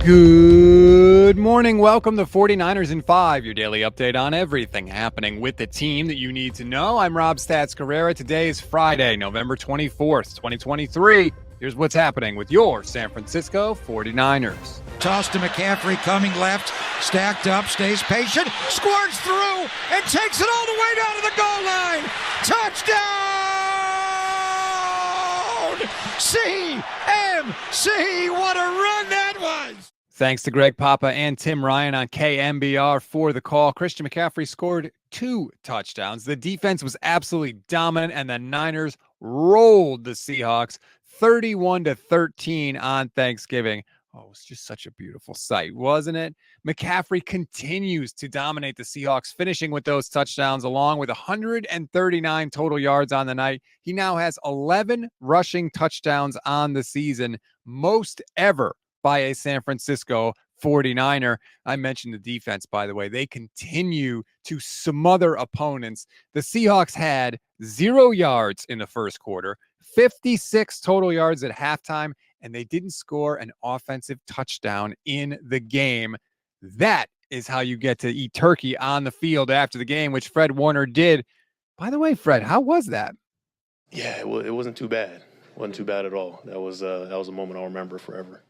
Good morning. Welcome to 49ers in 5, your daily update on everything happening with the team that you need to know. I'm Rob Stats Carrera. Today is Friday, November 24th, 2023. Here's what's happening with your San Francisco 49ers. Toss to McCaffrey, coming left, stacked up, stays patient, squirts through, and takes it all the way down to the goal line. Touchdown! CMC, what a run that was! Thanks to Greg Papa and Tim Ryan on KMBR for the call. Christian McCaffrey scored 2 touchdowns. The defense was absolutely dominant, and the Niners rolled the Seahawks 31-13 on Thanksgiving. Oh, it was just such a beautiful sight, wasn't it? McCaffrey continues to dominate the Seahawks, finishing with those touchdowns along with 139 total yards on the night. He now has 11 rushing touchdowns on the season, most ever by a San Francisco 49er. I mentioned the defense, by the way. They continue to smother opponents. The Seahawks had 0 yards in the first quarter, 56 total yards at halftime, and they didn't score an offensive touchdown in the game. That is how you get to eat turkey on the field after the game, which Fred Warner did. By the way, Fred, how was that? Yeah, it wasn't too bad. It wasn't too bad at all. That was a moment I'll remember forever.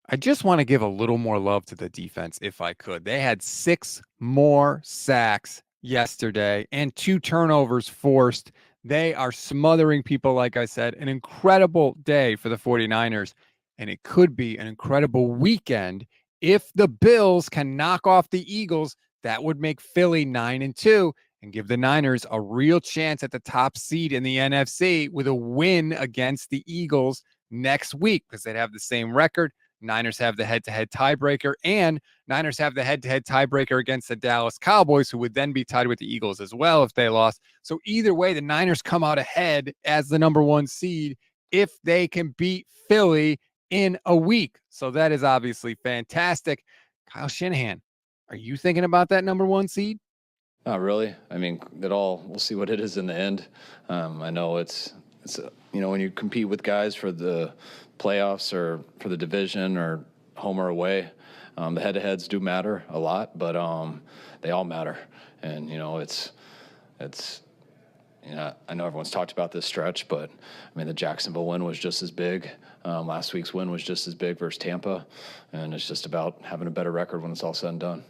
I just want to give a little more love to the defense if I could. They had 6 more sacks yesterday and 2 turnovers forced. They are smothering people, like I said. An incredible day for the 49ers, and it could be an incredible weekend if the Bills can knock off the Eagles. That would make Philly 9-2 and give the Niners a real chance at the top seed in the NFC with a win against the Eagles next week, because they'd have the same record. Niners have the head-to-head tiebreaker, and Niners have the head-to-head tiebreaker against the Dallas Cowboys, who would then be tied with the Eagles as well if they lost. So either way, the Niners come out ahead as the number 1 seed if they can beat Philly in a week. So that is obviously fantastic. Kyle Shanahan, are you thinking about that number 1 seed? Not really. I mean, we'll see what it is in the end. I know it's when you compete with guys for the playoffs or for the division or home or away, the head-to-heads do matter a lot, but they all matter. And it's I know everyone's talked about this stretch, but I mean the Jacksonville win was just as big. Last week's win was just as big versus Tampa, and it's just about having a better record when it's all said and done.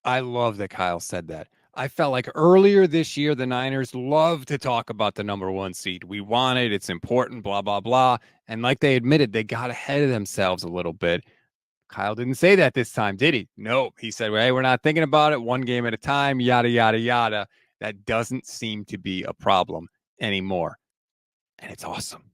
I love that Kyle said that. I felt like earlier this year, the Niners love to talk about the number 1 seed. We want it. It's important, blah, blah, blah. And like they admitted, they got ahead of themselves a little bit. Kyle didn't say that this time, did he? No. He said, hey, we're not thinking about it. 1 game at a time, yada, yada, yada. That doesn't seem to be a problem anymore. And it's awesome.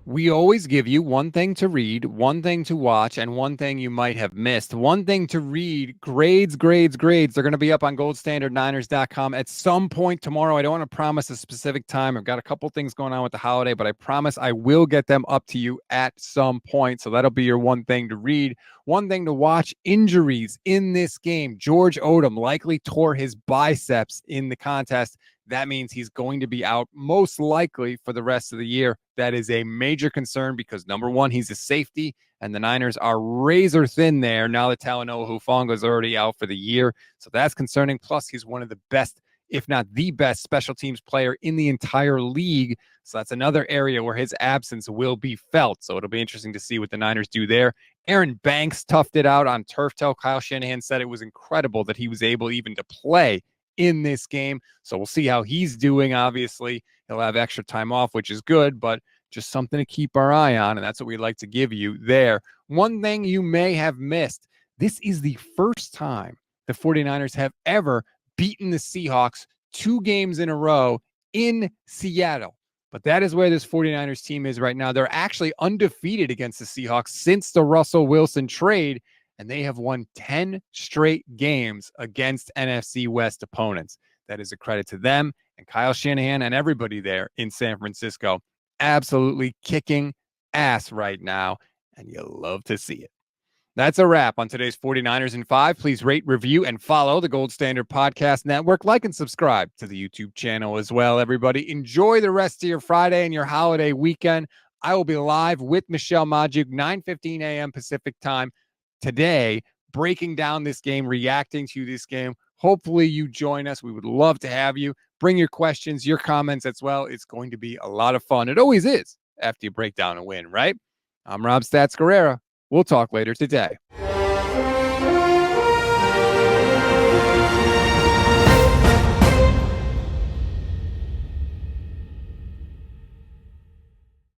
We always give you 1 thing to read, 1 thing to watch, and 1 thing you might have missed. 1 thing to read, grades. They're going to be up on goldstandardniners.com at some point tomorrow. I don't want to promise a specific time. I've got a couple things going on with the holiday, but I promise I will get them up to you at some point. So that'll be your 1 thing to read. 1 thing to watch, injuries in this game. George Odom likely tore his biceps in the contest. That means he's going to be out most likely for the rest of the year. That is a major concern because, number 1, he's a safety, and the Niners are razor thin there now that Talanoa Hufanga is already out for the year. So that's concerning. Plus, he's one of the best, if not the best, special teams player in the entire league. So that's another area where his absence will be felt. So it'll be interesting to see what the Niners do there. Aaron Banks toughed it out on turf toe. Kyle Shanahan said it was incredible that he was able even to play in this game. So we'll see how he's doing. Obviously, he'll have extra time off, which is good, but just something to keep our eye on. And that's what we'd like to give you there. 1 thing you may have missed. This is the first time the 49ers have ever beaten the Seahawks 2 games in a row in Seattle. But that is where this 49ers team is right now. They're actually undefeated against the Seahawks since the Russell Wilson trade, and they have won 10 straight games against NFC West opponents. That is a credit to them and Kyle Shanahan and everybody there in San Francisco. Absolutely kicking ass right now, and you love to see it. That's a wrap on today's 49ers in 5. Please rate, review, and follow the Gold Standard Podcast Network. Like and subscribe to the YouTube channel as well, everybody. Enjoy the rest of your Friday and your holiday weekend. I will be live with Michelle Majuk, 9:15 a.m. Pacific time today, breaking down this game, reacting to this game. Hopefully you join us. We would love to have you. Bring your questions, your comments as well. It's going to be a lot of fun. It always is after you break down a win, right? I'm Rob Stats Guerrera. We'll talk later today.